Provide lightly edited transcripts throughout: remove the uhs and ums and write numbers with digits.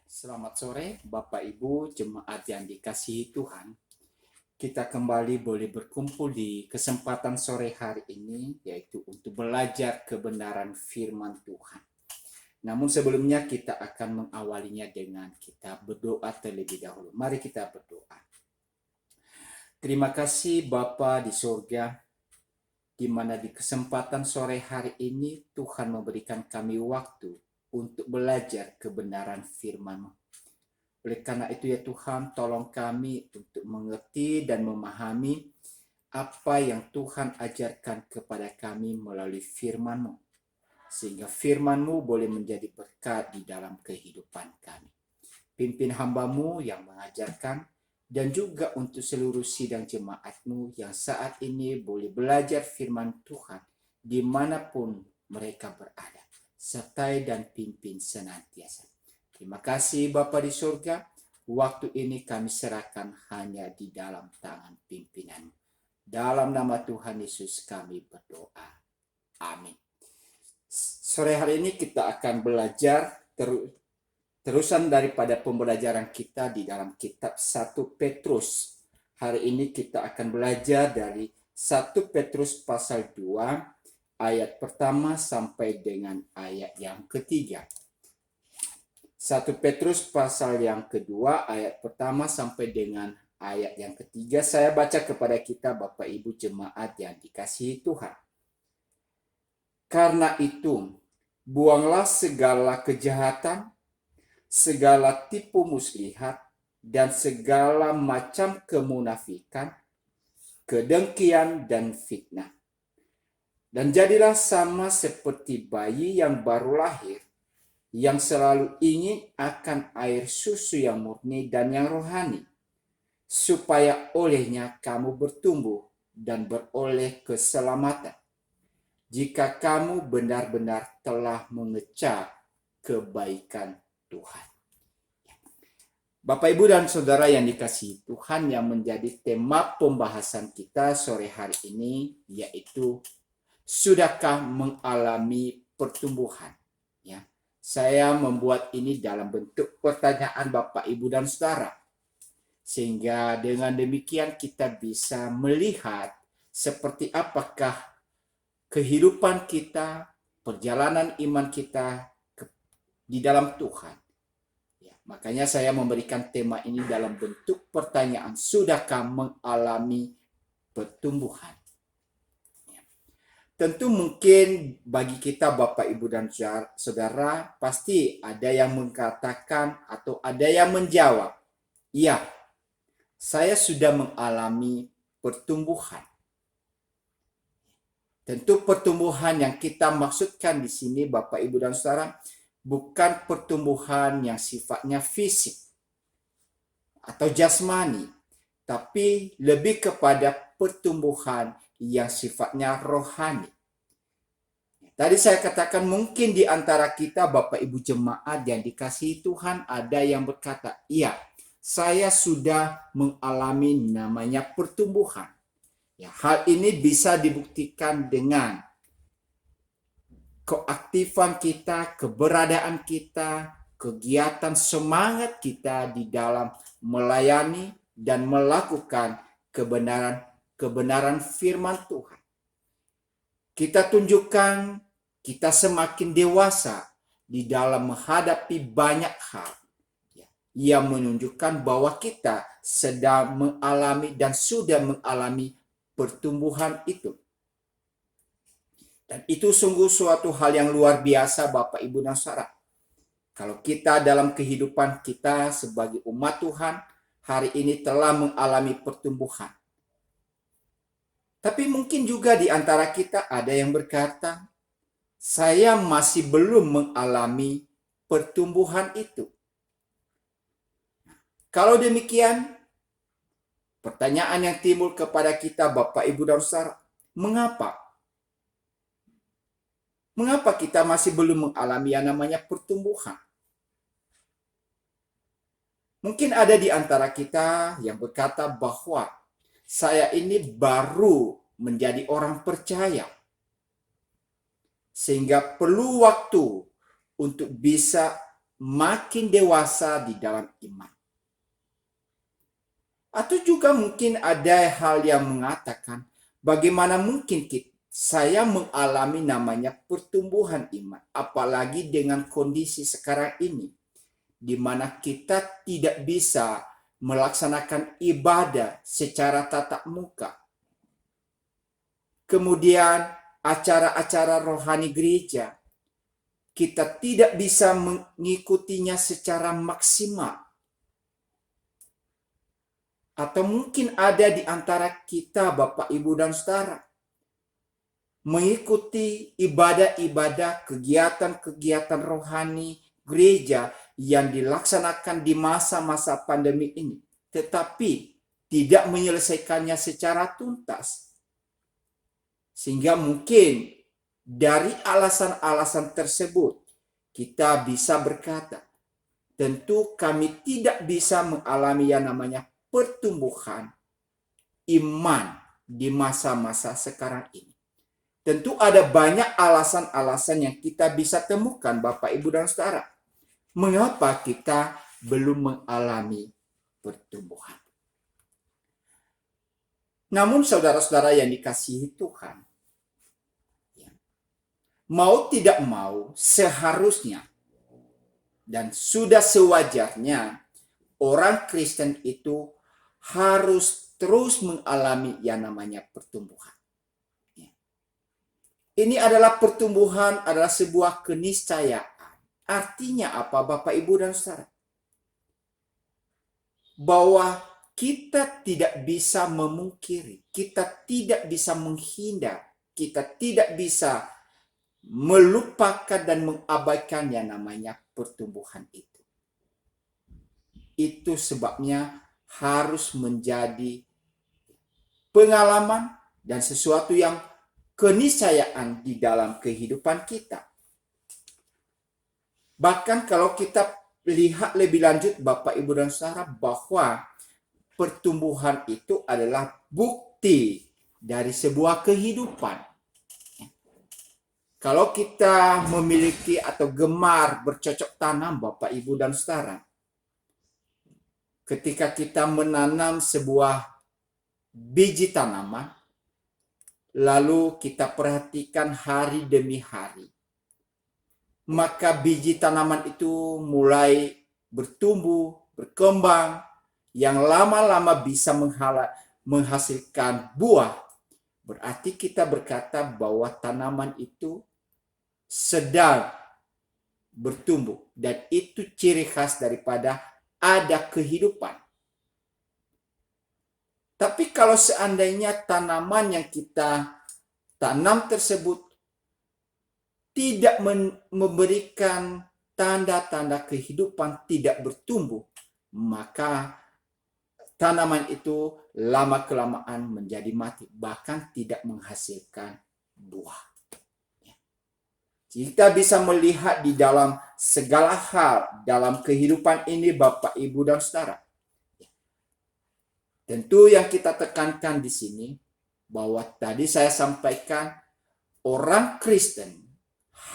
Selamat sore, Bapak Ibu, jemaat yang dikasihi Tuhan. Kita kembali boleh berkumpul di kesempatan sore hari ini, yaitu untuk belajar kebenaran firman Tuhan. Namun sebelumnya kita akan mengawalinya dengan kita berdoa terlebih dahulu. Mari kita berdoa. Terima kasih Bapa di surga, di mana di kesempatan sore hari ini Tuhan memberikan kami waktu untuk belajar kebenaran firman-Mu. Oleh karena itu ya Tuhan, tolong kami untuk mengerti dan memahami apa yang Tuhan ajarkan kepada kami melalui firman-Mu. Sehingga firman-Mu boleh menjadi berkat di dalam kehidupan kami. Pimpin hamba-Mu yang mengajarkan dan juga untuk seluruh sidang jemaat-Mu yang saat ini boleh belajar firman Tuhan dimanapun mereka berada. Sertai dan pimpin senantiasa. Terima kasih Bapa di surga, waktu ini kami serahkan hanya di dalam tangan pimpinan. Dalam nama Tuhan Yesus kami berdoa. Amin. Sore hari ini kita akan belajar terusan daripada pembelajaran kita di dalam kitab 1 Petrus. Hari ini kita akan belajar dari 1 Petrus pasal 2 ayat pertama sampai dengan ayat yang ketiga. 1 Petrus pasal yang kedua ayat pertama sampai dengan ayat yang ketiga. Saya baca kepada kita Bapak Ibu jemaat yang dikasihi Tuhan. Karena itu, buanglah segala kejahatan, segala tipu muslihat, dan segala macam kemunafikan, kedengkian dan fitnah. Dan jadilah sama seperti bayi yang baru lahir, yang selalu ingin akan air susu yang murni dan yang rohani, supaya olehnya kamu bertumbuh dan beroleh keselamatan, jika kamu benar-benar telah mengecap kebaikan Tuhan. Bapak, Ibu, dan Saudara yang dikasihi Tuhan, yang menjadi tema pembahasan kita sore hari ini, yaitu sudahkah mengalami pertumbuhan? Ya, saya membuat ini dalam bentuk pertanyaan Bapak, Ibu, dan Saudara. Sehingga dengan demikian kita bisa melihat seperti apakah kehidupan kita, perjalanan iman kita di dalam Tuhan. Ya, makanya saya memberikan tema ini dalam bentuk pertanyaan, sudahkah mengalami pertumbuhan? Tentu mungkin bagi kita Bapak, Ibu, dan Saudara pasti ada yang mengatakan atau ada yang menjawab, iya, saya sudah mengalami pertumbuhan. Tentu pertumbuhan yang kita maksudkan di sini Bapak, Ibu, dan Saudara bukan pertumbuhan yang sifatnya fisik atau jasmani, tapi lebih kepada pertumbuhan yang sifatnya rohani. Tadi saya katakan mungkin di antara kita Bapak Ibu jemaat yang dikasihi Tuhan ada yang berkata, iya, saya sudah mengalami namanya pertumbuhan. Ya, hal ini bisa dibuktikan dengan keaktifan kita, keberadaan kita, kegiatan semangat kita di dalam melayani dan melakukan kebenaran firman Tuhan. Kita tunjukkan kita semakin dewasa di dalam menghadapi banyak hal yang menunjukkan bahwa kita sedang mengalami dan sudah mengalami pertumbuhan itu. Dan itu sungguh suatu hal yang luar biasa Bapak, Ibu, dan Saudara. Kalau kita dalam kehidupan kita sebagai umat Tuhan hari ini telah mengalami pertumbuhan. Tapi mungkin juga di antara kita ada yang berkata, saya masih belum mengalami pertumbuhan itu. Kalau demikian, pertanyaan yang timbul kepada kita Bapak, Ibu, dan Saudara, mengapa? Mengapa kita masih belum mengalami yang namanya pertumbuhan? Mungkin ada di antara kita yang berkata bahwa saya ini baru menjadi orang percaya, sehingga perlu waktu untuk bisa makin dewasa di dalam iman. Atau juga mungkin ada hal yang mengatakan, bagaimana mungkin saya mengalami namanya pertumbuhan iman, apalagi dengan kondisi sekarang ini, di mana kita tidak bisa melaksanakan ibadah secara tatap muka. Kemudian acara-acara rohani gereja, kita tidak bisa mengikutinya secara maksimal. Atau mungkin ada di antara kita, Bapak, Ibu, dan Saudara, mengikuti ibadah-ibadah, kegiatan-kegiatan rohani gereja yang dilaksanakan di masa-masa pandemi ini, tetapi tidak menyelesaikannya secara tuntas. Sehingga mungkin dari alasan-alasan tersebut, kita bisa berkata, tentu kami tidak bisa mengalami yang namanya pertumbuhan iman di masa-masa sekarang ini. Tentu ada banyak alasan-alasan yang kita bisa temukan, Bapak, Ibu, dan Saudara, mengapa kita belum mengalami pertumbuhan. Namun saudara-saudara yang dikasihi Tuhan, mau tidak mau seharusnya dan sudah sewajarnya orang Kristen itu harus terus mengalami yang namanya pertumbuhan. Ini adalah pertumbuhan, adalah sebuah keniscayaan. Artinya apa, Bapak, Ibu, dan Saudara? Bahwa kita tidak bisa memungkiri, kita tidak bisa menghindar, kita tidak bisa melupakan dan mengabaikan yang namanya pertumbuhan itu. Itu sebabnya harus menjadi pengalaman dan sesuatu yang keniscayaan di dalam kehidupan kita. Bahkan kalau kita lihat lebih lanjut, Bapak, Ibu, dan Saudara, bahwa pertumbuhan itu adalah bukti dari sebuah kehidupan. Kalau kita memiliki atau gemar bercocok tanam, Bapak, Ibu, dan Saudara, ketika kita menanam sebuah biji tanaman, lalu kita perhatikan hari demi hari, maka biji tanaman itu mulai bertumbuh, berkembang, yang lama-lama bisa menghasilkan buah. Berarti kita berkata bahwa tanaman itu sedang bertumbuh, dan itu ciri khas daripada ada kehidupan. Tapi kalau seandainya tanaman yang kita tanam tersebut tidak memberikan tanda-tanda kehidupan, tidak bertumbuh, maka tanaman itu lama-kelamaan menjadi mati, bahkan tidak menghasilkan buah. Kita bisa melihat di dalam segala hal dalam kehidupan ini, Bapak, Ibu, dan Saudara. Tentu yang kita tekankan di sini, bahwa tadi saya sampaikan, orang Kristen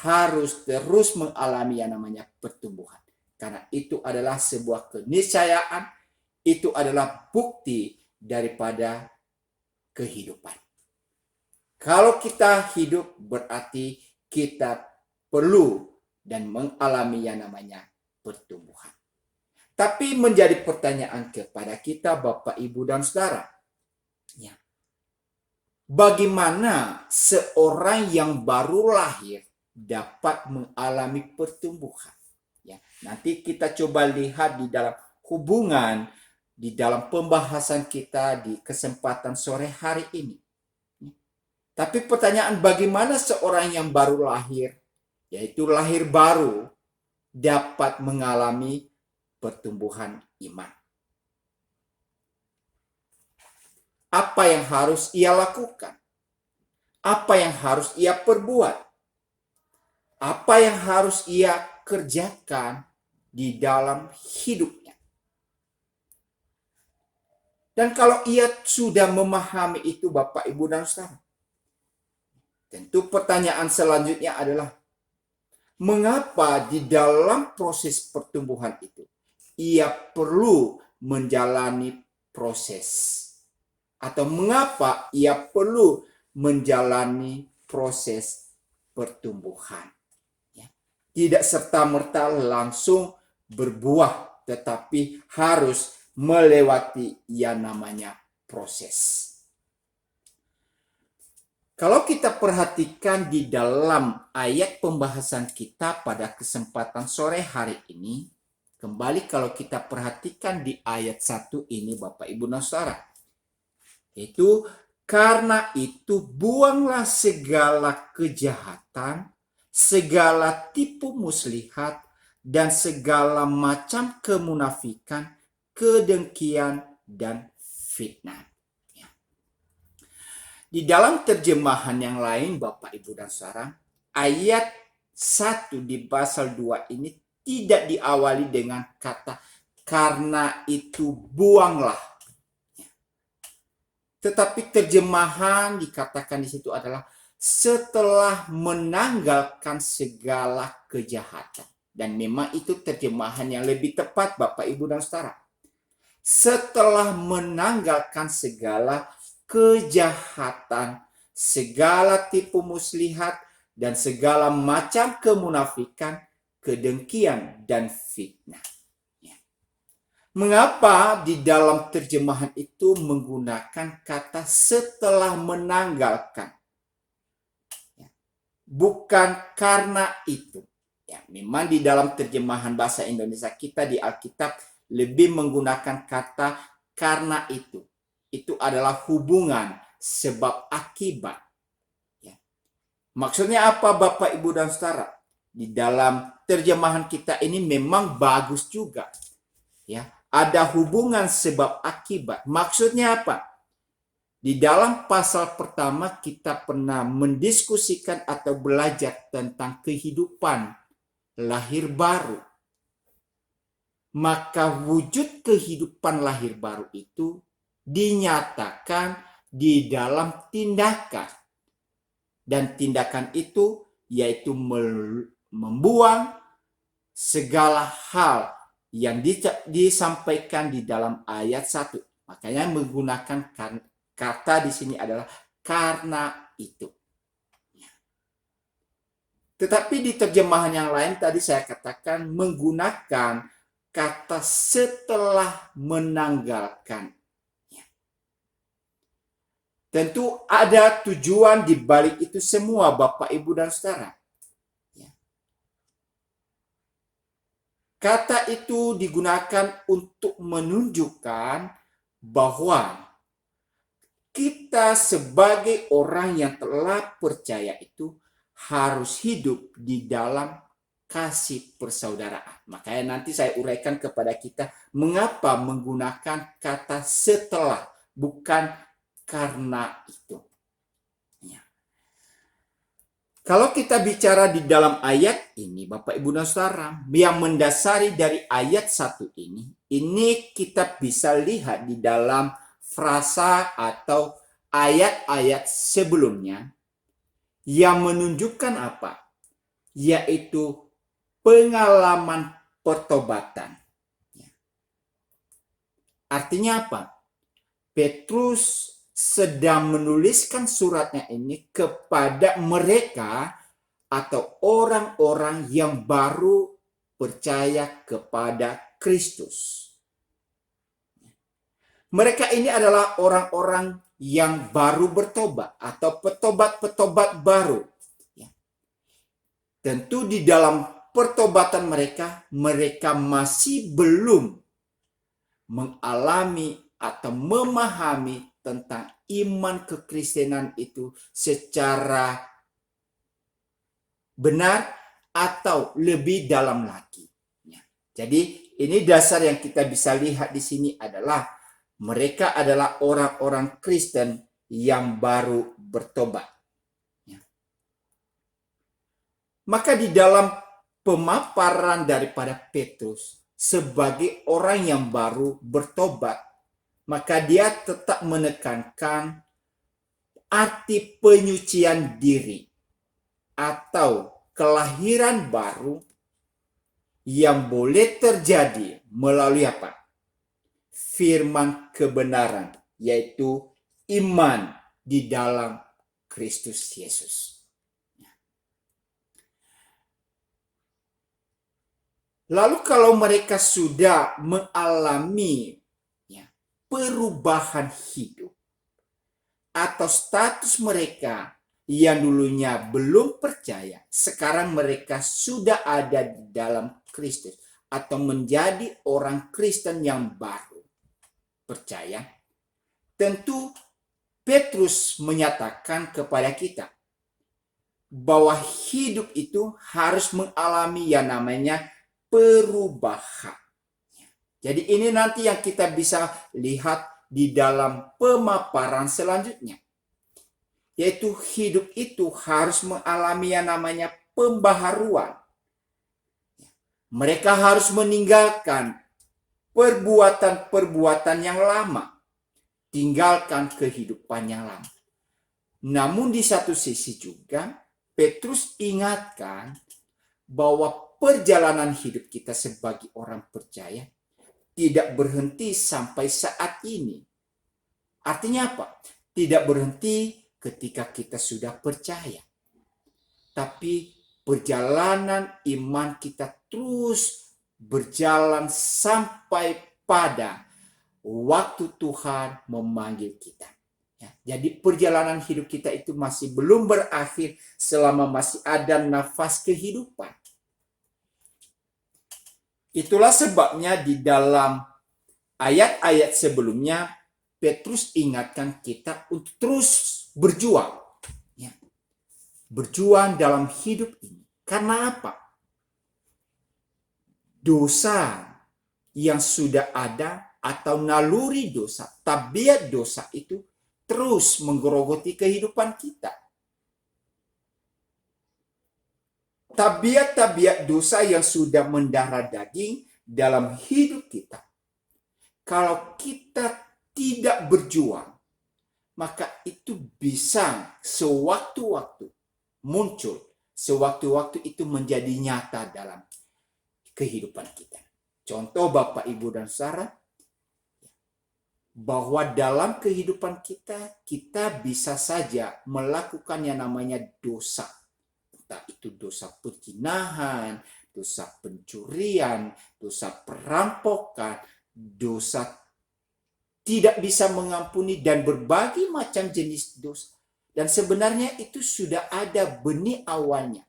harus terus mengalami yang namanya pertumbuhan. Karena itu adalah sebuah keniscayaan, itu adalah bukti daripada kehidupan. Kalau kita hidup, berarti kita perlu dan mengalami yang namanya pertumbuhan. Tapi menjadi pertanyaan kepada kita, Bapak, Ibu, dan Saudara, ya, bagaimana seorang yang baru lahir dapat mengalami pertumbuhan? Ya, nanti kita coba lihat di dalam hubungan, di dalam pembahasan kita di kesempatan sore hari ini. Tapi pertanyaan, bagaimana seorang yang baru lahir, yaitu lahir baru, dapat mengalami pertumbuhan iman? Apa yang harus ia lakukan? Apa yang harus ia perbuat? Apa yang harus ia kerjakan di dalam hidupnya? Dan kalau ia sudah memahami itu, Bapak, Ibu, dan Saudara, tentu pertanyaan selanjutnya adalah, Mengapa di dalam proses pertumbuhan itu ia perlu menjalani proses? Atau mengapa ia perlu menjalani proses pertumbuhan? Ya. Tidak serta-merta langsung berbuah, tetapi harus melewati yang namanya proses. Kalau kita perhatikan di dalam ayat pembahasan kita pada kesempatan sore hari ini, kembali kalau kita perhatikan di ayat 1 ini Bapak Ibu dan Saudara, itu karena itu buanglah segala kejahatan, segala tipu muslihat, dan segala macam kemunafikan, kedengkian, dan fitnah. Di dalam terjemahan yang lain, Bapak, Ibu, dan Saudara, ayat 1 di pasal 2 ini tidak diawali dengan kata karena itu buanglah. Tetapi terjemahan dikatakan di situ adalah setelah menanggalkan segala kejahatan. Dan memang itu terjemahan yang lebih tepat, Bapak, Ibu, dan Saudara. Setelah menanggalkan segala kejahatan, segala tipu muslihat, dan segala macam kemunafikan, kedengkian, dan fitnah. Mengapa di dalam terjemahan itu menggunakan kata setelah menanggalkan? Bukan karena itu. Ya, memang di dalam terjemahan bahasa Indonesia kita di Alkitab lebih menggunakan kata karena itu. Itu adalah hubungan sebab akibat. Ya. Maksudnya apa Bapak, Ibu, dan Saudara? Di dalam terjemahan kita ini memang bagus juga. Ya, ada hubungan sebab akibat. Maksudnya apa? Di dalam pasal pertama kita pernah mendiskusikan atau belajar tentang kehidupan lahir baru. Maka wujud kehidupan lahir baru itu dinyatakan di dalam tindakan. Dan tindakan itu yaitu membuang segala hal yang disampaikan di dalam ayat 1. Makanya menggunakan kata di sini adalah karena itu. Tetapi di terjemahan yang lain tadi saya katakan menggunakan kata setelah menanggalkan. Tentu ada tujuan di balik itu semua Bapak, Ibu, dan Saudara. Kata itu digunakan untuk menunjukkan bahwa kita sebagai orang yang telah percaya itu harus hidup di dalam kasih persaudaraan. Makanya nanti saya uraikan kepada kita mengapa menggunakan kata setelah, bukan karena itu. Ya. Kalau kita bicara di dalam ayat ini, Bapak, Ibu, dan Saudara, yang mendasari dari ayat 1 ini kita bisa lihat di dalam frasa atau ayat-ayat sebelumnya yang menunjukkan apa? Yaitu pengalaman pertobatan. Artinya apa? Petrus sedang menuliskan suratnya ini kepada mereka atau orang-orang yang baru percaya kepada Kristus. Mereka ini adalah orang-orang yang baru bertobat atau petobat-petobat baru. Tentu di dalam pertobatan mereka masih belum mengalami atau memahami tentang iman kekristenan itu secara benar atau lebih dalam lagi. Jadi ini dasar yang kita bisa lihat di sini adalah mereka adalah orang-orang Kristen yang baru bertobat. Maka di dalam pemaparan daripada Petrus sebagai orang yang baru bertobat, maka dia tetap menekankan arti penyucian diri. Atau kelahiran baru yang boleh terjadi melalui apa? Firman kebenaran, yaitu iman di dalam Kristus Yesus. Lalu kalau mereka sudah mengalami perubahan hidup atau status mereka yang dulunya belum percaya, sekarang mereka sudah ada di dalam Kristus atau menjadi orang Kristen yang baru percaya, tentu Petrus menyatakan kepada kita bahwa hidup itu harus mengalami yang namanya perubahan. Jadi ini nanti yang kita bisa lihat di dalam pemaparan selanjutnya. Yaitu hidup itu harus mengalami yang namanya pembaharuan. Mereka harus meninggalkan perbuatan-perbuatan yang lama. Tinggalkan kehidupan yang lama. Namun di satu sisi juga, Petrus ingatkan bahwa perjalanan hidup kita sebagai orang percaya tidak berhenti sampai saat ini. Artinya apa? Tidak berhenti ketika kita sudah percaya. Tapi perjalanan iman kita terus berjalan sampai pada waktu Tuhan memanggil kita. Jadi perjalanan hidup kita itu masih belum berakhir selama masih ada nafas kehidupan. Itulah sebabnya di dalam ayat-ayat sebelumnya Petrus ingatkan kita untuk terus berjuang. Berjuang dalam hidup ini. Karena apa? Dosa yang sudah ada atau naluri dosa, tabiat dosa itu terus menggerogoti kehidupan kita. Tabiat-tabiat dosa yang sudah mendarah daging dalam hidup kita. Kalau kita tidak berjuang, maka itu bisa sewaktu-waktu muncul. Sewaktu-waktu itu menjadi nyata dalam kehidupan kita. Contoh Bapak, Ibu, dan Saudara, bahwa dalam kehidupan kita, kita bisa saja melakukan yang namanya dosa. Entah itu dosa perzinahan, dosa pencurian, dosa perampokan, dosa tidak bisa mengampuni, dan berbagai macam jenis dosa. Dan sebenarnya itu sudah ada benih awalnya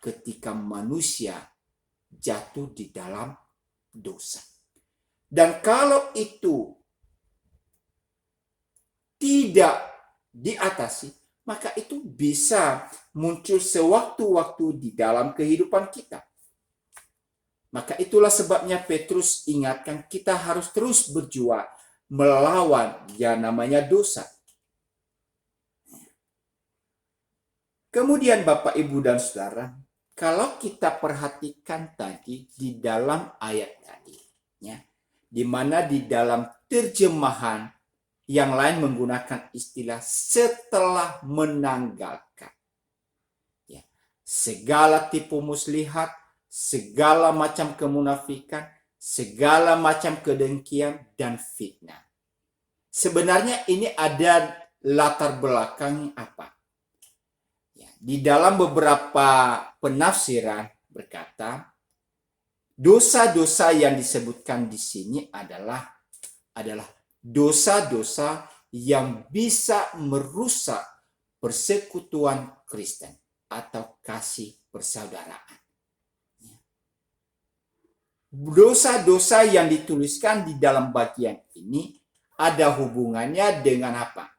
ketika manusia jatuh di dalam dosa. Dan kalau itu tidak diatasi, maka itu bisa muncul sewaktu-waktu di dalam kehidupan kita. Maka itulah sebabnya Petrus ingatkan kita harus terus berjuang melawan yang namanya dosa. Kemudian Bapak, Ibu, dan Saudara, kalau kita perhatikan tadi di dalam ayat tadi, di mana di dalam terjemahan yang lain menggunakan istilah setelah menanggalkan. Segala tipu muslihat, segala macam kemunafikan, segala macam kedengkian dan fitnah. Sebenarnya ini ada latar belakang apa? Di dalam beberapa penafsiran berkata, dosa-dosa yang disebutkan di sini adalah dosa-dosa yang bisa merusak persekutuan Kristen atau kasih persaudaraan. Dosa-dosa yang dituliskan di dalam bagian ini ada hubungannya dengan apa?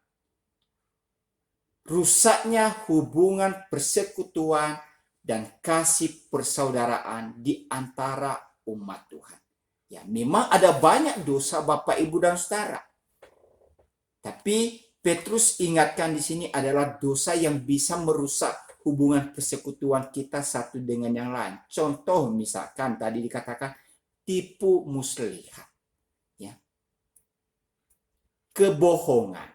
Rusaknya hubungan persekutuan dan kasih persaudaraan di antara umat Tuhan. Ya, memang ada banyak dosa Bapak, Ibu, dan Saudara. Tapi Petrus ingatkan di sini adalah dosa yang bisa merusak hubungan persekutuan kita satu dengan yang lain. Contoh misalkan tadi dikatakan tipu muslihat, kebohongan,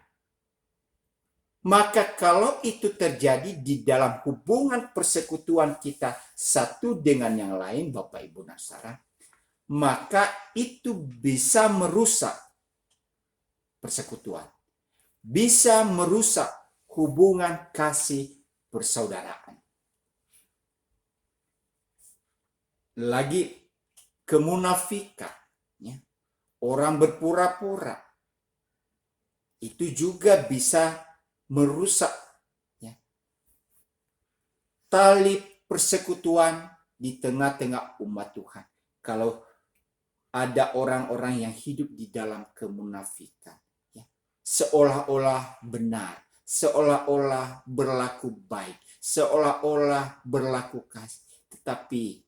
Maka kalau itu terjadi di dalam hubungan persekutuan kita satu dengan yang lain, Bapak Ibu dan Saudara, maka itu bisa merusak persekutuan. Bisa merusak hubungan kasih persaudaraan. Lagi kemunafikan, ya. Orang berpura-pura, itu juga bisa merusak, ya, tali persekutuan di tengah-tengah umat Tuhan. Kalau ada orang-orang yang hidup di dalam kemunafikan, ya, seolah-olah benar, seolah-olah berlaku baik, seolah-olah berlaku kasih, tetapi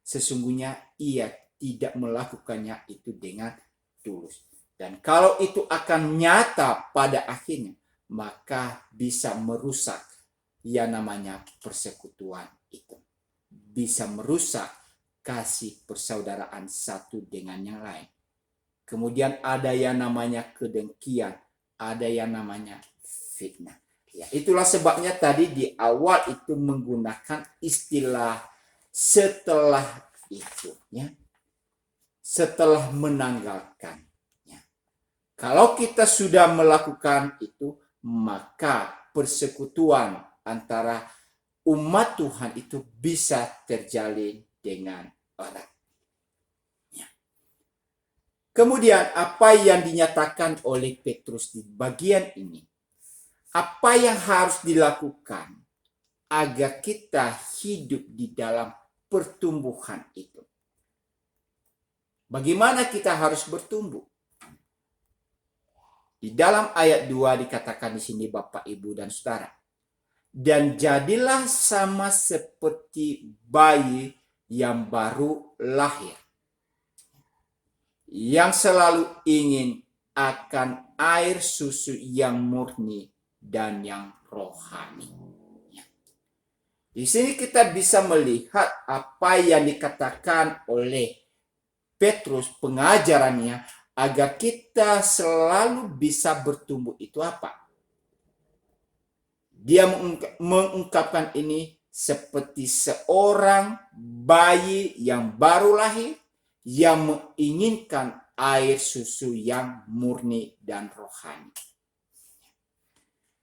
sesungguhnya ia tidak melakukannya itu dengan tulus. Dan kalau itu akan nyata pada akhirnya, maka bisa merusak yang namanya persekutuan itu. Bisa merusak kasih persaudaraan satu dengan yang lain. Kemudian ada yang namanya kedengkian, ada yang namanya fitnah. Ya, itulah sebabnya tadi di awal itu menggunakan istilah setelah itu, ya. Setelah menanggalkan. Kalau kita sudah melakukan itu, maka persekutuan antara umat Tuhan itu bisa terjalin dengan erat. Kemudian apa yang dinyatakan oleh Petrus di bagian ini? Apa yang harus dilakukan agar kita hidup di dalam pertumbuhan itu? Bagaimana kita harus bertumbuh? Di dalam ayat 2 dikatakan di sini Bapak, Ibu, dan Saudara. Dan jadilah sama seperti bayi yang baru lahir, yang selalu ingin akan air susu yang murni dan yang rohani. Di sini kita bisa melihat apa yang dikatakan oleh Petrus, pengajarannya, agar kita selalu bisa bertumbuh itu apa? Dia mengungkapkan ini seperti seorang bayi yang baru lahir yang menginginkan air susu yang murni dan rohani.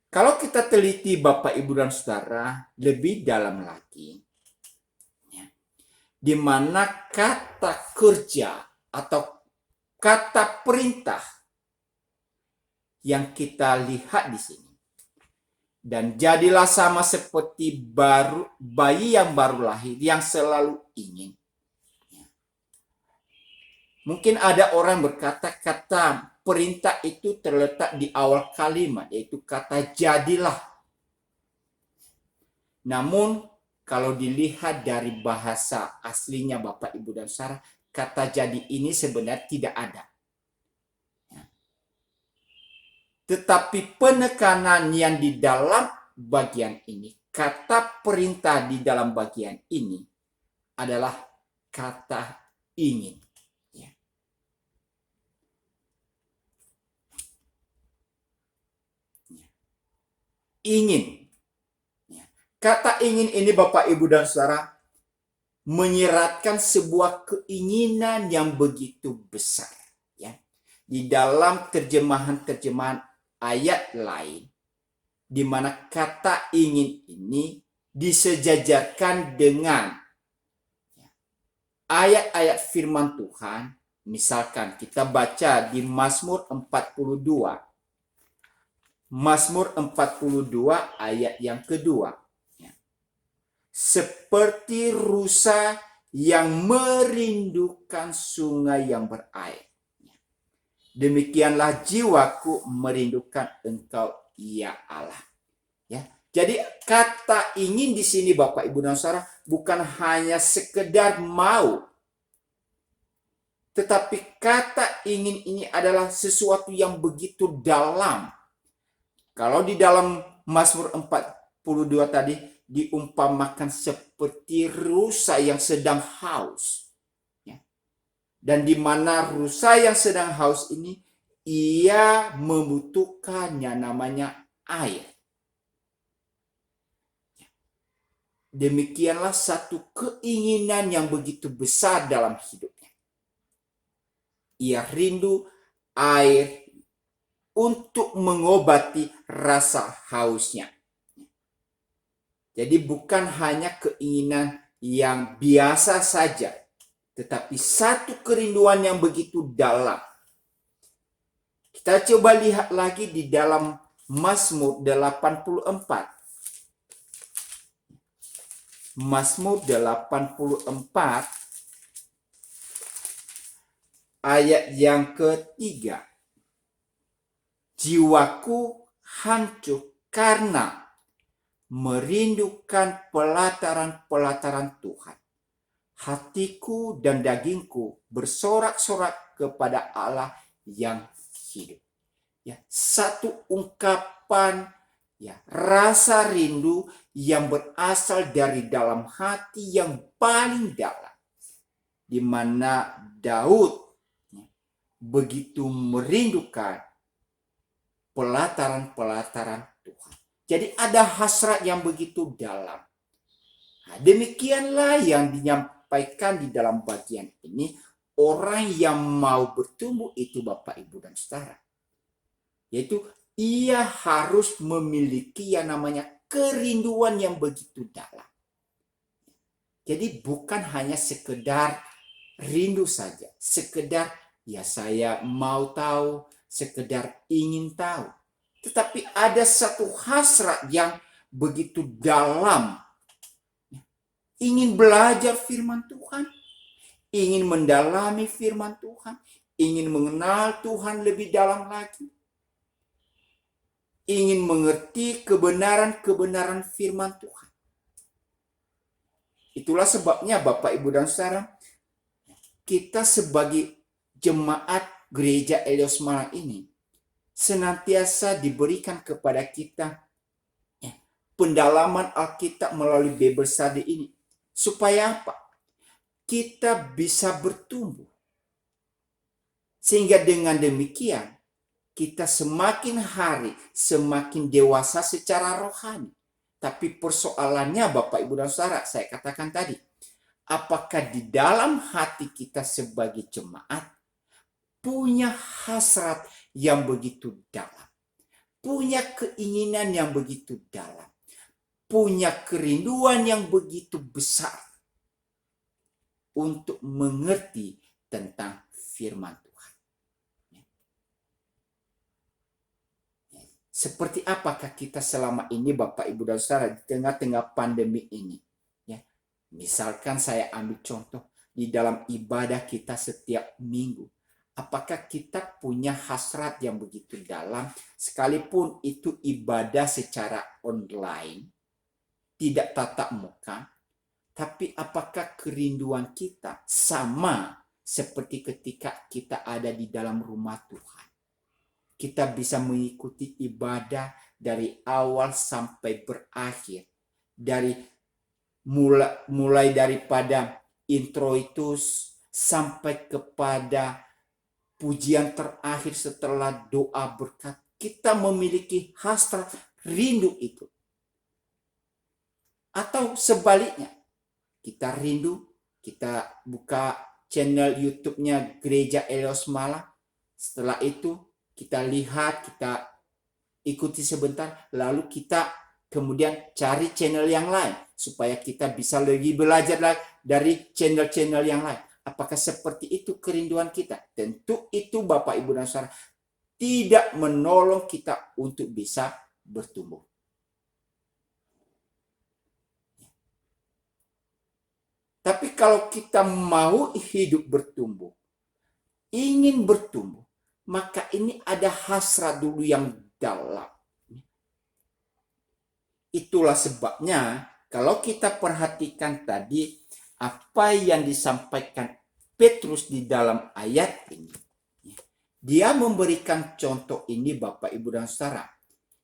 Kalau kita teliti Bapak, Ibu, dan Saudara lebih dalam lagi, ya, di mana kata kerja atau kata perintah yang kita lihat di sini, dan jadilah sama seperti bayi yang baru lahir yang selalu ingin. Mungkin ada orang berkata kata perintah itu terletak di awal kalimat, yaitu kata jadilah. Namun kalau dilihat dari bahasa aslinya Bapak, Ibu, dan Saudara, kata jadi ini sebenarnya tidak ada. Tetapi penekanan yang di dalam bagian ini, kata perintah di dalam bagian ini adalah kata ingin. Ingin. Kata ingin ini Bapak, Ibu, dan Saudara menyiratkan sebuah keinginan yang begitu besar. Ya. Di dalam terjemahan-terjemahan ayat lain, di mana kata ingin ini disejajarkan dengan ayat-ayat firman Tuhan. Misalkan kita baca di Mazmur 42. Mazmur 42 ayat yang kedua. Seperti rusa yang merindukan sungai yang berair, demikianlah jiwaku merindukan Engkau, ya Allah. Ya, jadi kata ingin di sini Bapak, Ibu, dan Saudara bukan hanya sekedar mau, tetapi kata ingin ini adalah sesuatu yang begitu dalam. Kalau di dalam Mazmur 42 tadi diumpamakan seperti rusa yang sedang haus. Ya. Dan di mana rusa yang sedang haus ini, ia membutuhkannya namanya air. Demikianlah satu keinginan yang begitu besar dalam hidupnya. Ia rindu air untuk mengobati rasa hausnya. Jadi bukan hanya keinginan yang biasa saja, tetapi satu kerinduan yang begitu dalam. Kita coba lihat lagi di dalam Mazmur 84. Mazmur 84 ayat yang ketiga. Jiwaku hancur karena merindukan pelataran-pelataran Tuhan. Hatiku dan dagingku bersorak-sorak kepada Allah yang hidup. Ya, satu ungkapan rasa rindu yang berasal dari dalam hati yang paling dalam, di mana Daud begitu merindukan pelataran-pelataran Tuhan. Jadi ada hasrat yang begitu dalam. Nah, demikianlah yang menyampaikan di dalam bagian ini, orang yang mau bertumbuh itu Bapak, Ibu, dan Saudara. Yaitu ia harus memiliki yang namanya kerinduan yang begitu dalam. Jadi bukan hanya sekedar rindu saja, sekedar saya mau tahu, sekedar ingin tahu. Tetapi ada satu hasrat yang begitu dalam. Ingin belajar firman Tuhan, ingin mendalami firman Tuhan, ingin mengenal Tuhan lebih dalam lagi, ingin mengerti kebenaran-kebenaran firman Tuhan. Itulah sebabnya Bapak, Ibu, dan Saudara, kita sebagai jemaat gereja Elios Malang ini senantiasa diberikan kepada kita pendalaman Alkitab melalui Bible Study ini. Supaya apa? Kita bisa bertumbuh. Sehingga dengan demikian, kita semakin hari semakin dewasa secara rohani. Tapi persoalannya Bapak, Ibu, dan Saudara, saya katakan tadi, apakah di dalam hati kita sebagai jemaat punya hasrat yang begitu dalam, punya keinginan yang begitu dalam, punya kerinduan yang begitu besar untuk mengerti tentang firman Tuhan. Seperti apakah kita selama ini Bapak, Ibu, dan Saudara di tengah-tengah pandemi ini? Ya, misalkan saya ambil contoh di dalam ibadah kita setiap minggu. Apakah kita punya hasrat yang begitu dalam, sekalipun itu ibadah secara online, tidak tatap muka, tapi apakah kerinduan kita sama seperti ketika kita ada di dalam rumah Tuhan? Kita bisa mengikuti ibadah dari awal sampai berakhir. Mulai daripada introitus sampai kepada pujian terakhir setelah doa berkat. Kita memiliki hasrat rindu itu. Atau sebaliknya, kita rindu, kita buka channel YouTube-nya Gereja Elios Malang. Setelah itu kita lihat, kita ikuti sebentar, lalu kita kemudian cari channel yang lain supaya kita bisa lebih belajar dari channel-channel yang lain. Apakah seperti itu kerinduan kita? Tentu itu Bapak, Ibu, dan Saudara tidak menolong kita untuk bisa bertumbuh. Tapi kalau kita mau hidup bertumbuh, ingin bertumbuh, maka ini ada hasrat dulu yang dalam. Itulah sebabnya kalau kita perhatikan tadi apa yang disampaikan Petrus di dalam ayat ini. Dia memberikan contoh ini Bapak, Ibu, dan Saudara,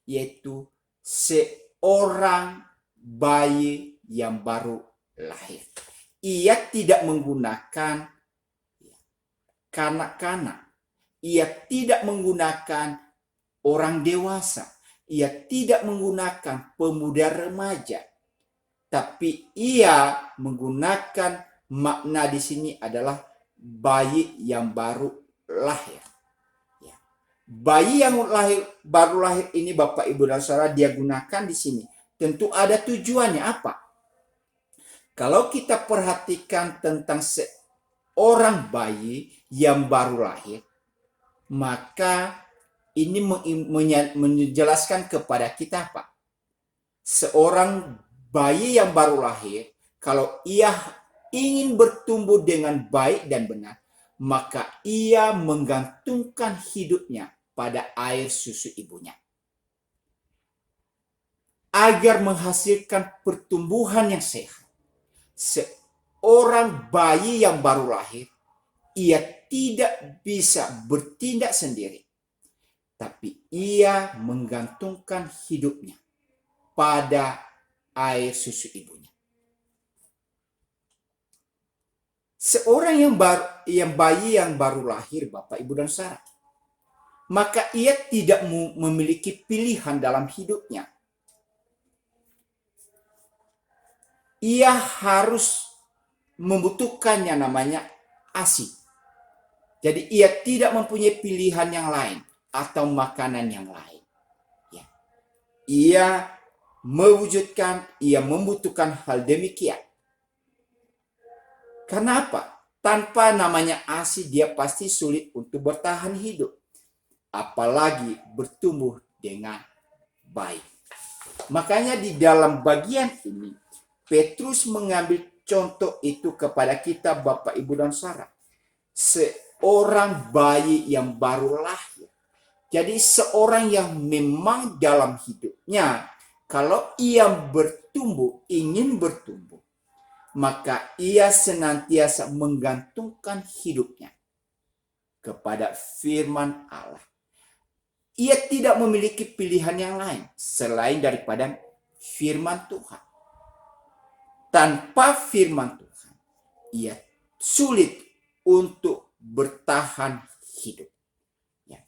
yaitu seorang bayi yang baru lahir. Ia tidak menggunakan kanak-kanak. Ia tidak menggunakan orang dewasa. ia tidak menggunakan pemuda remaja, tapi ia menggunakan makna di sini adalah bayi yang baru lahir. Ya. Bayi yang baru lahir ini Bapak Ibu dan Saudara dia gunakan di sini. Tentu ada tujuannya apa? Kalau kita perhatikan tentang seorang bayi yang baru lahir, maka ini menjelaskan kepada kita apa? Seorang bayi yang baru lahir, kalau ia ingin bertumbuh dengan baik dan benar, maka ia menggantungkan hidupnya pada air susu ibunya. Agar menghasilkan pertumbuhan yang sehat. Seorang bayi yang baru lahir, ia tidak bisa bertindak sendiri. Tapi ia menggantungkan hidupnya pada air susu ibunya. Seorang yang bayi yang baru lahir, Bapak, Ibu, dan Saudara, maka ia tidak memiliki pilihan dalam hidupnya. Ia harus membutuhkan yang namanya ASI. Jadi ia tidak mempunyai pilihan yang lain atau makanan yang lain. Ya. Ia membutuhkan hal demikian. Karena apa? Tanpa namanya ASI dia pasti sulit untuk bertahan hidup. Apalagi bertumbuh dengan baik. Makanya di dalam bagian ini Petrus mengambil contoh itu kepada kita Bapak, Ibu, dan Saudara. Seorang bayi yang baru lahir. Jadi seorang yang memang dalam hidupnya, kalau ia ingin bertumbuh, maka ia senantiasa menggantungkan hidupnya kepada firman Allah. Ia tidak memiliki pilihan yang lain selain daripada firman Tuhan. Tanpa firman Tuhan, ia sulit untuk bertahan hidup. Ya.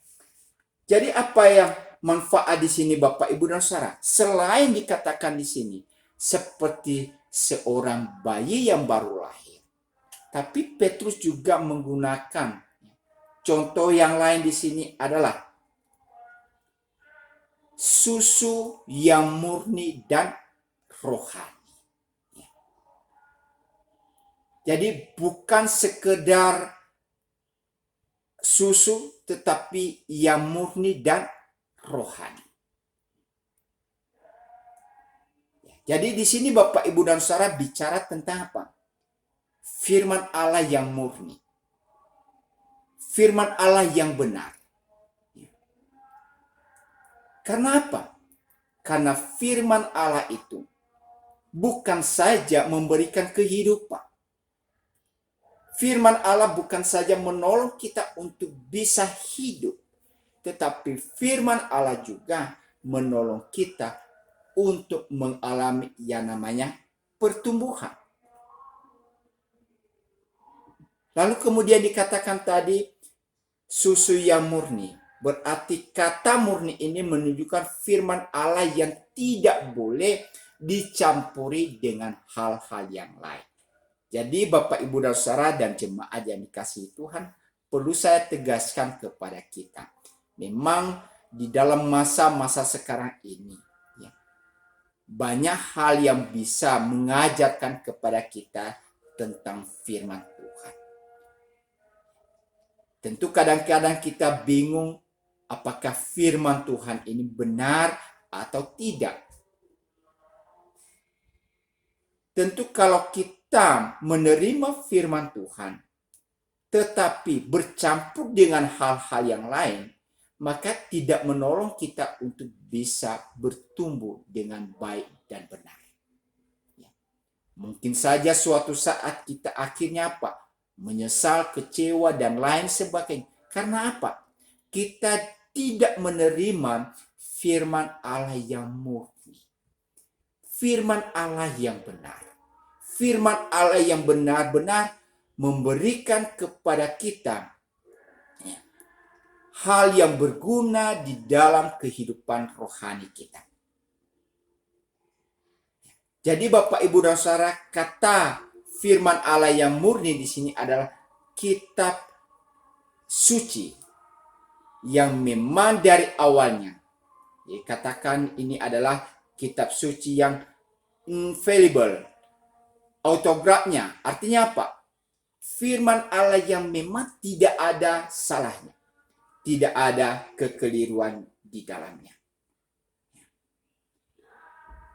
Jadi apa yang manfaat di sini Bapak, Ibu, dan Saudara? Selain dikatakan di sini seperti seorang bayi yang baru lahir. Tapi Petrus juga menggunakan contoh yang lain di sini adalah susu yang murni dan rohani. Jadi bukan sekedar susu, tetapi yang murni dan rohani. Jadi di sini Bapak, Ibu, dan Saudara bicara tentang apa? Firman Allah yang murni. Firman Allah yang benar. Karena apa? Karena firman Allah itu bukan saja memberikan kehidupan. Firman Allah bukan saja menolong kita untuk bisa hidup, tetapi firman Allah juga menolong kita untuk mengalami yang namanya pertumbuhan. Lalu kemudian dikatakan tadi susu yang murni. Berarti kata murni ini menunjukkan firman Allah yang tidak boleh dicampuri dengan hal-hal yang lain. Jadi Bapak, Ibu, dan Saudara dan jemaat yang dikasihi Tuhan, perlu saya tegaskan kepada kita. Memang di dalam masa-masa sekarang ini, ya, banyak hal yang bisa mengajarkan kepada kita tentang firman Tuhan. Tentu kadang-kadang kita bingung apakah firman Tuhan ini benar atau tidak. Tentu kalau kita menerima firman Tuhan, tetapi bercampur dengan hal-hal yang lain, maka tidak menolong kita untuk bisa bertumbuh dengan baik dan benar. Ya. Mungkin saja suatu saat kita akhirnya apa? Menyesal, kecewa, dan lain sebagainya. Karena apa? Kita tidak menerima firman Allah yang murni. Firman Allah yang benar. Firman Allah yang benar-benar memberikan kepada kita hal yang berguna di dalam kehidupan rohani kita. Jadi Bapak Ibu dan Saudara, kata firman Allah yang murni di sini adalah kitab suci yang memang dari awalnya, ya, katakan ini adalah kitab suci yang infallible, autografnya. Artinya apa? Firman Allah yang memang tidak ada salahnya, tidak ada kekeliruan di dalamnya.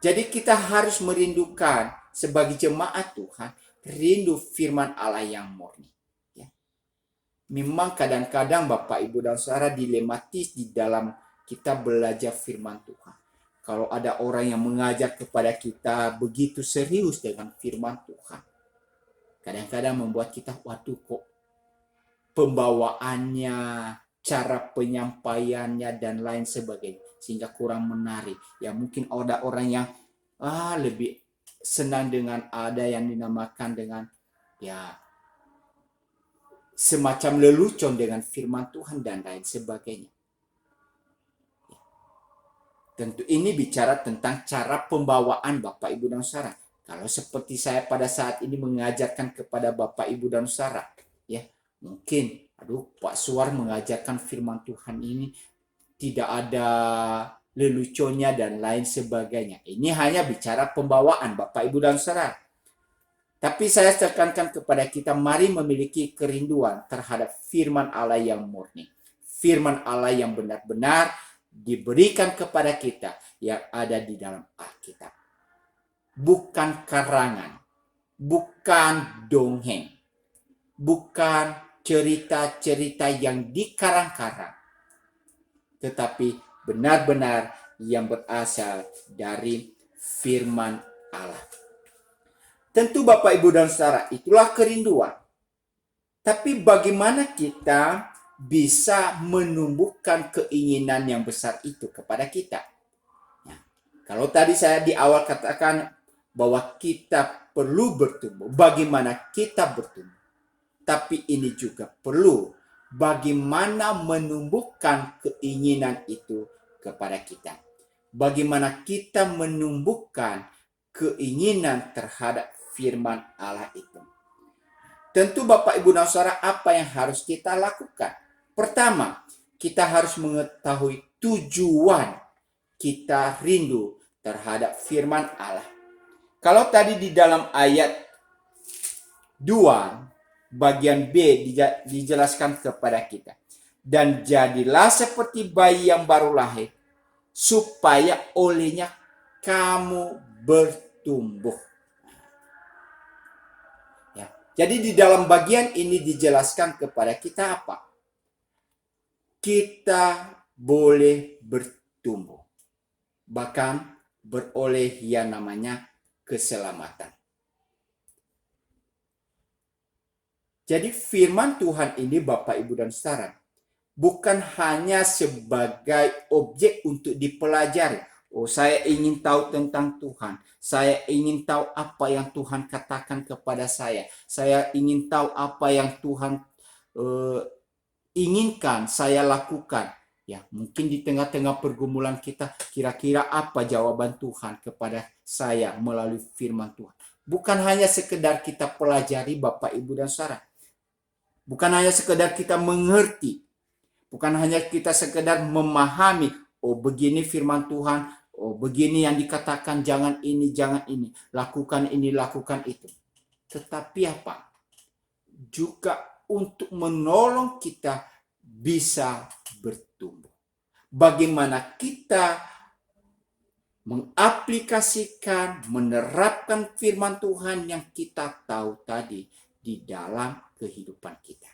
Jadi kita harus merindukan sebagai jemaat Tuhan, rindu firman Allah yang murni. Ya. Memang kadang-kadang Bapak, Ibu, dan Saudara dilematis di dalam kita belajar firman Tuhan. Kalau ada orang yang mengajar kepada kita begitu serius dengan firman Tuhan, kadang-kadang membuat kita, waduh kok pembawaannya, cara penyampaiannya, dan lain sebagainya, sehingga kurang menarik. Ya mungkin ada orang yang lebih senang dengan ada yang dinamakan dengan ya semacam lelucon dengan firman Tuhan dan lain sebagainya. Tentu ini bicara tentang cara pembawaan Bapak, Ibu, dan Saudara. Kalau seperti saya pada saat ini mengajarkan kepada Bapak, Ibu, dan Saudara, ya mungkin, Pak Suar mengajarkan firman Tuhan ini tidak ada leluconnya dan lain sebagainya. Ini hanya bicara pembawaan Bapak, Ibu, dan Saudara. Tapi saya tekankan kepada kita, mari memiliki kerinduan terhadap firman Allah yang murni. Firman Allah yang benar-benar diberikan kepada kita yang ada di dalam Alkitab. Bukan karangan, bukan dongeng, bukan cerita-cerita yang dikarang-karang, tetapi benar-benar yang berasal dari firman Allah. Tentu Bapak, Ibu, dan Saudara, itulah kerinduan. Tapi bagaimana kita bisa menumbuhkan keinginan yang besar itu kepada kita? Nah, kalau tadi saya di awal katakan bahwa kita perlu bertumbuh, bagaimana kita bertumbuh? Tapi ini juga perlu bagaimana menumbuhkan keinginan itu kepada kita. Bagaimana kita menumbuhkan keinginan terhadap firman Allah itu. Tentu Bapak, Ibu, dan Saudara, apa yang harus kita lakukan? Pertama, kita harus mengetahui tujuan kita rindu terhadap firman Allah. Kalau tadi di dalam ayat 2, bagian B dijelaskan kepada kita. Dan jadilah seperti bayi yang baru lahir, supaya olehnya kamu bertumbuh. Ya. Jadi di dalam bagian ini dijelaskan kepada kita apa? Kita boleh bertumbuh, bahkan beroleh yang namanya keselamatan. Jadi firman Tuhan ini Bapak, Ibu, dan Saudara, bukan hanya sebagai objek untuk dipelajari. Oh, saya ingin tahu tentang Tuhan. Saya ingin tahu apa yang Tuhan katakan kepada saya. Saya ingin tahu apa yang Tuhan inginkan saya lakukan. Ya, mungkin di tengah-tengah pergumulan kita, kira-kira apa jawaban Tuhan kepada saya melalui firman Tuhan. Bukan hanya sekedar kita pelajari Bapak, Ibu, dan Saudara. Bukan hanya sekedar kita mengerti. Bukan hanya kita sekedar memahami, oh begini firman Tuhan, oh begini yang dikatakan, jangan ini, lakukan ini, lakukan itu. Tetapi apa? Juga untuk menolong kita bisa bertumbuh. Bagaimana kita mengaplikasikan, menerapkan firman Tuhan yang kita tahu tadi di dalam kehidupan kita.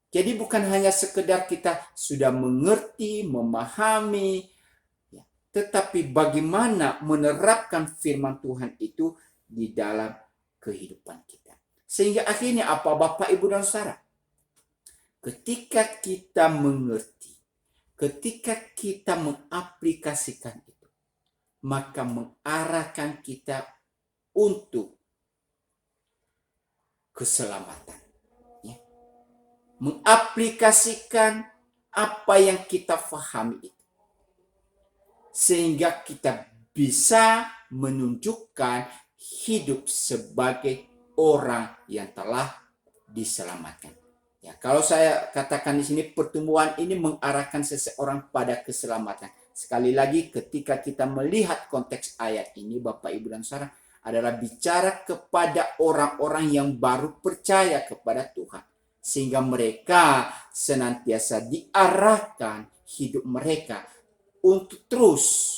Jadi bukan hanya sekedar kita sudah mengerti, memahami, tetapi bagaimana menerapkan firman Tuhan itu di dalam kehidupan kita. Sehingga akhirnya apa Bapak, Ibu, dan Saudara? Ketika kita mengerti, ketika kita mengaplikasikan itu, maka mengarahkan kita untuk keselamatan. Ya. mengaplikasikan apa yang kita fahami itu. Sehingga kita bisa menunjukkan hidup sebagai orang yang telah diselamatkan. Ya, kalau saya katakan di sini, pertumbuhan ini mengarahkan seseorang pada keselamatan. Sekali lagi, ketika kita melihat konteks ayat ini, Bapak, Ibu, dan Saudara, adalah bicara kepada orang-orang yang baru percaya kepada Tuhan. Sehingga mereka senantiasa diarahkan hidup mereka untuk terus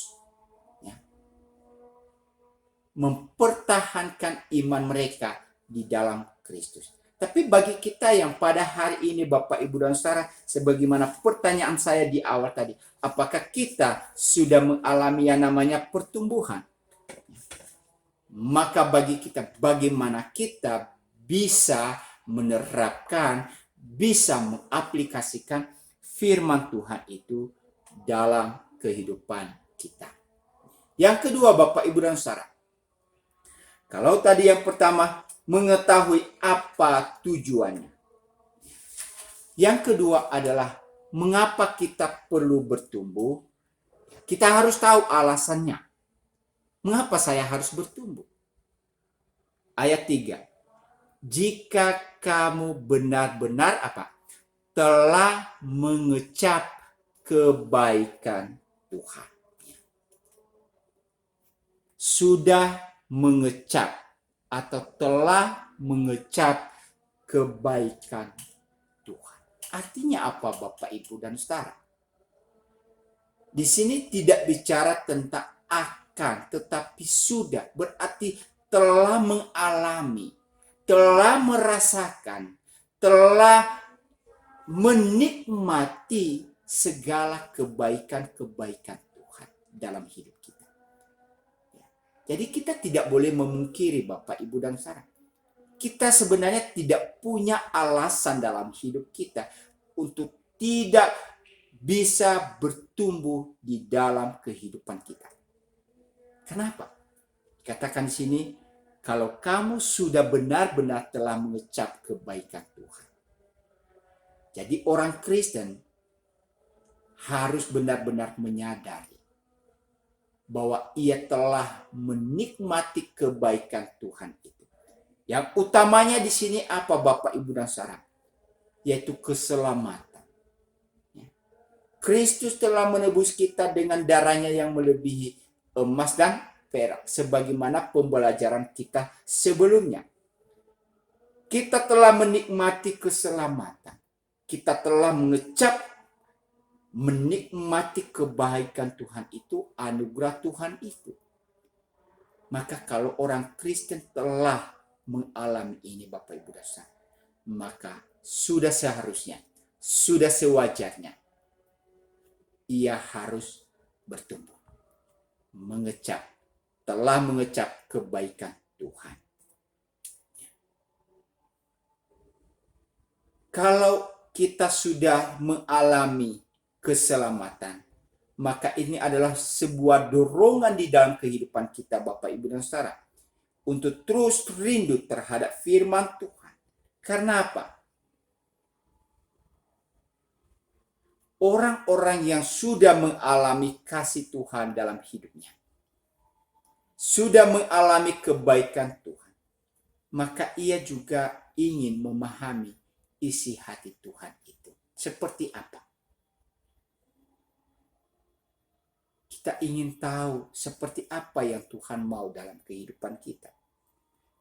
mempertahankan iman mereka di dalam Kristus. Tapi bagi kita yang pada hari ini, Bapak, Ibu, dan Saudara, sebagaimana pertanyaan saya di awal tadi, apakah kita sudah mengalami yang namanya pertumbuhan? Maka bagi kita, bagaimana kita bisa menerapkan, bisa mengaplikasikan firman Tuhan itu dalam kehidupan kita. Yang kedua, Bapak, Ibu, dan Saudara, kalau tadi yang pertama, mengetahui apa tujuannya. Yang kedua adalah mengapa kita perlu bertumbuh. Kita harus tahu alasannya. Mengapa saya harus bertumbuh? Ayat 3. Jika kamu benar-benar telah mengecap kebaikan Tuhan. Sudah mengecap atau telah mengecap kebaikan Tuhan. Artinya apa, Bapak, Ibu, dan Saudara? Di sini tidak bicara tentang akan, tetapi sudah, berarti telah mengalami, telah merasakan, telah menikmati segala kebaikan-kebaikan Tuhan dalam hidup kita. Jadi kita tidak boleh memungkiri, Bapak, Ibu, dan Saudara. Kita sebenarnya tidak punya alasan dalam hidup kita untuk tidak bisa bertumbuh di dalam kehidupan kita. Kenapa? Katakan di sini, kalau kamu sudah benar-benar telah mengecap kebaikan Tuhan. Jadi orang Kristen harus benar-benar menyadari bahwa ia telah menikmati kebaikan Tuhan itu. Yang utamanya di sini apa, Bapak, Ibu, dan Saudara? Yaitu keselamatan. Kristus telah menebus kita dengan darahnya yang melebihi emas dan perak, sebagaimana pembelajaran kita sebelumnya. Kita telah menikmati keselamatan. Kita telah menikmati kebaikan Tuhan itu, anugerah Tuhan itu. Maka kalau orang Kristen telah mengalami ini, Bapak, Ibu, dan Saudara, maka sudah seharusnya, sudah sewajarnya ia harus bertumbuh, telah mengecap kebaikan Tuhan. Kalau kita sudah mengalami keselamatan, maka ini adalah sebuah dorongan di dalam kehidupan kita, Bapak, Ibu, dan Saudara, untuk terus rindu terhadap firman Tuhan. Karena apa? Orang-orang yang sudah mengalami kasih Tuhan dalam hidupnya, sudah mengalami kebaikan Tuhan, maka ia juga ingin memahami isi hati Tuhan itu. Seperti apa? Kita ingin tahu seperti apa yang Tuhan mau dalam kehidupan kita.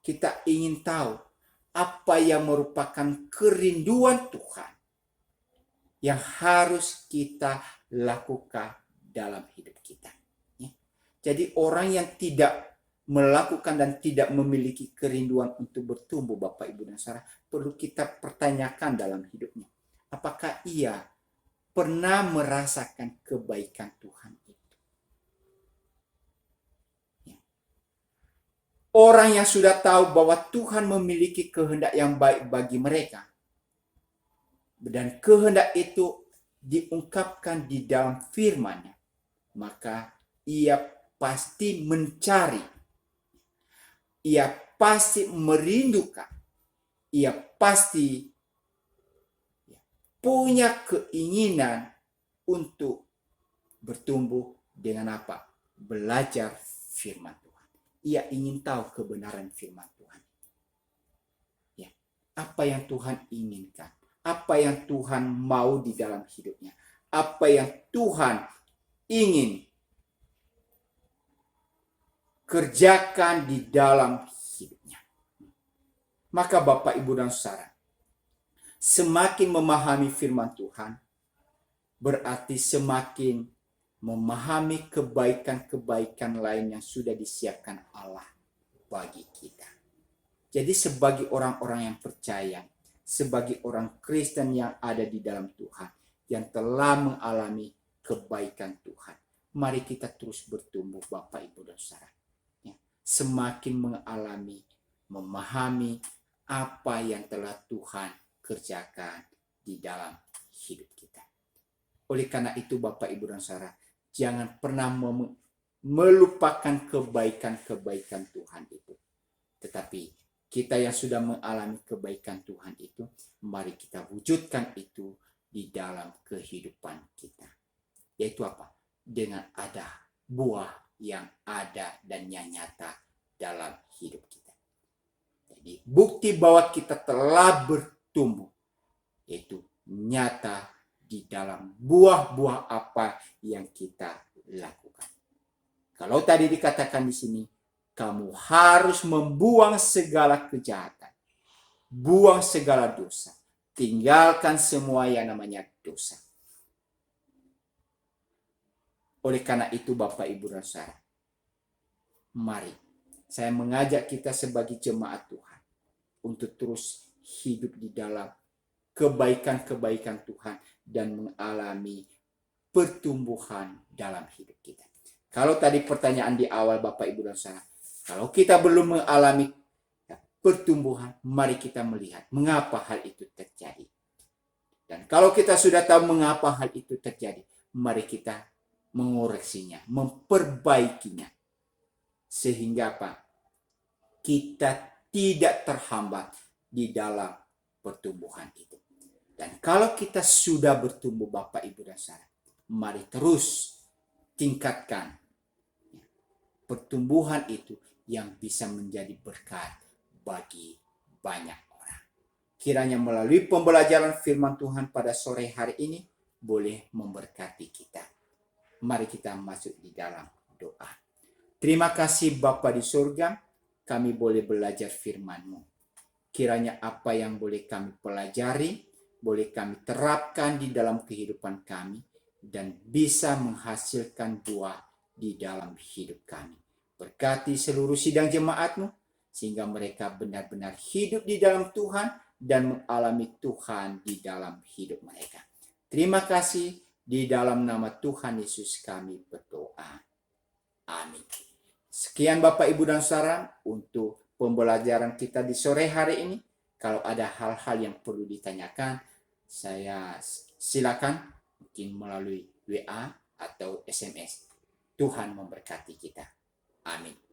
Kita ingin tahu apa yang merupakan kerinduan Tuhan yang harus kita lakukan dalam hidup kita. Jadi orang yang tidak melakukan dan tidak memiliki kerinduan untuk bertumbuh, Bapak, Ibu, dan Saudara, perlu kita pertanyakan dalam hidupnya. Apakah ia pernah merasakan kebaikan Tuhan itu? Orang yang sudah tahu bahwa Tuhan memiliki kehendak yang baik bagi mereka, dan kehendak itu diungkapkan di dalam firman-Nya, maka ia pasti mencari, ia pasti merindukan, ia pasti punya keinginan untuk bertumbuh dengan apa? Belajar firman Tuhan. Ia ingin tahu kebenaran firman Tuhan. Ya, apa yang Tuhan inginkan, apa yang Tuhan mau di dalam hidupnya, apa yang Tuhan ingin kerjakan di dalam hidupnya. Maka Bapak, Ibu, dan Saudara, semakin memahami firman Tuhan, berarti semakin memahami kebaikan-kebaikan lain yang sudah disiapkan Allah bagi kita. Jadi sebagai orang-orang yang percaya, sebagai orang Kristen yang ada di dalam Tuhan, yang telah mengalami kebaikan Tuhan, mari kita terus bertumbuh Bapak, Ibu, dan Saudara. Ya, semakin mengalami, memahami apa yang telah Tuhan kerjakan di dalam hidup kita. Oleh karena itu Bapak, Ibu, dan Saudara, jangan pernah melupakan kebaikan-kebaikan Tuhan itu. Tetapi kita yang sudah mengalami kebaikan Tuhan itu, mari kita wujudkan itu di dalam kehidupan kita. Yaitu apa? Dengan ada buah yang ada dan yang nyata dalam hidup kita. Jadi bukti bahwa kita telah bertumbuh, yaitu nyata di dalam buah-buah apa yang kita lakukan. Kalau tadi dikatakan di sini, kamu harus membuang segala kejahatan, buang segala dosa, tinggalkan semua yang namanya dosa. Oleh karena itu Bapak, Ibu, dan Saudara, mari saya mengajak kita sebagai jemaat Tuhan untuk terus hidup di dalam kebaikan-kebaikan Tuhan dan mengalami pertumbuhan dalam hidup kita. Kalau tadi pertanyaan di awal Bapak, Ibu, dan Saudara, kalau kita belum mengalami pertumbuhan, mari kita melihat mengapa hal itu terjadi. Dan kalau kita sudah tahu mengapa hal itu terjadi, mari kita mengoreksinya, memperbaikinya. Sehingga apa? Kita tidak terhambat di dalam pertumbuhan itu. Dan kalau kita sudah bertumbuh Bapak, Ibu, dan Saudara, mari terus tingkatkan pertumbuhan itu yang bisa menjadi berkat bagi banyak orang. Kiranya melalui pembelajaran firman Tuhan pada sore hari ini boleh memberkati kita. Mari kita masuk di dalam doa. Terima kasih Bapa di surga, kami boleh belajar firman-Mu. Kiranya apa yang boleh kami pelajari, boleh kami terapkan di dalam kehidupan kami, dan bisa menghasilkan buah di dalam hidup kami. Berkati seluruh sidang jemaat-Mu, sehingga mereka benar-benar hidup di dalam Tuhan dan mengalami Tuhan di dalam hidup mereka. Terima kasih, di dalam nama Tuhan Yesus kami berdoa. Amin. Sekian Bapak, Ibu, dan Saudara untuk pembelajaran kita di sore hari ini. Kalau ada hal-hal yang perlu ditanyakan, saya silakan mungkin melalui WA atau SMS. Tuhan memberkati kita. Amin.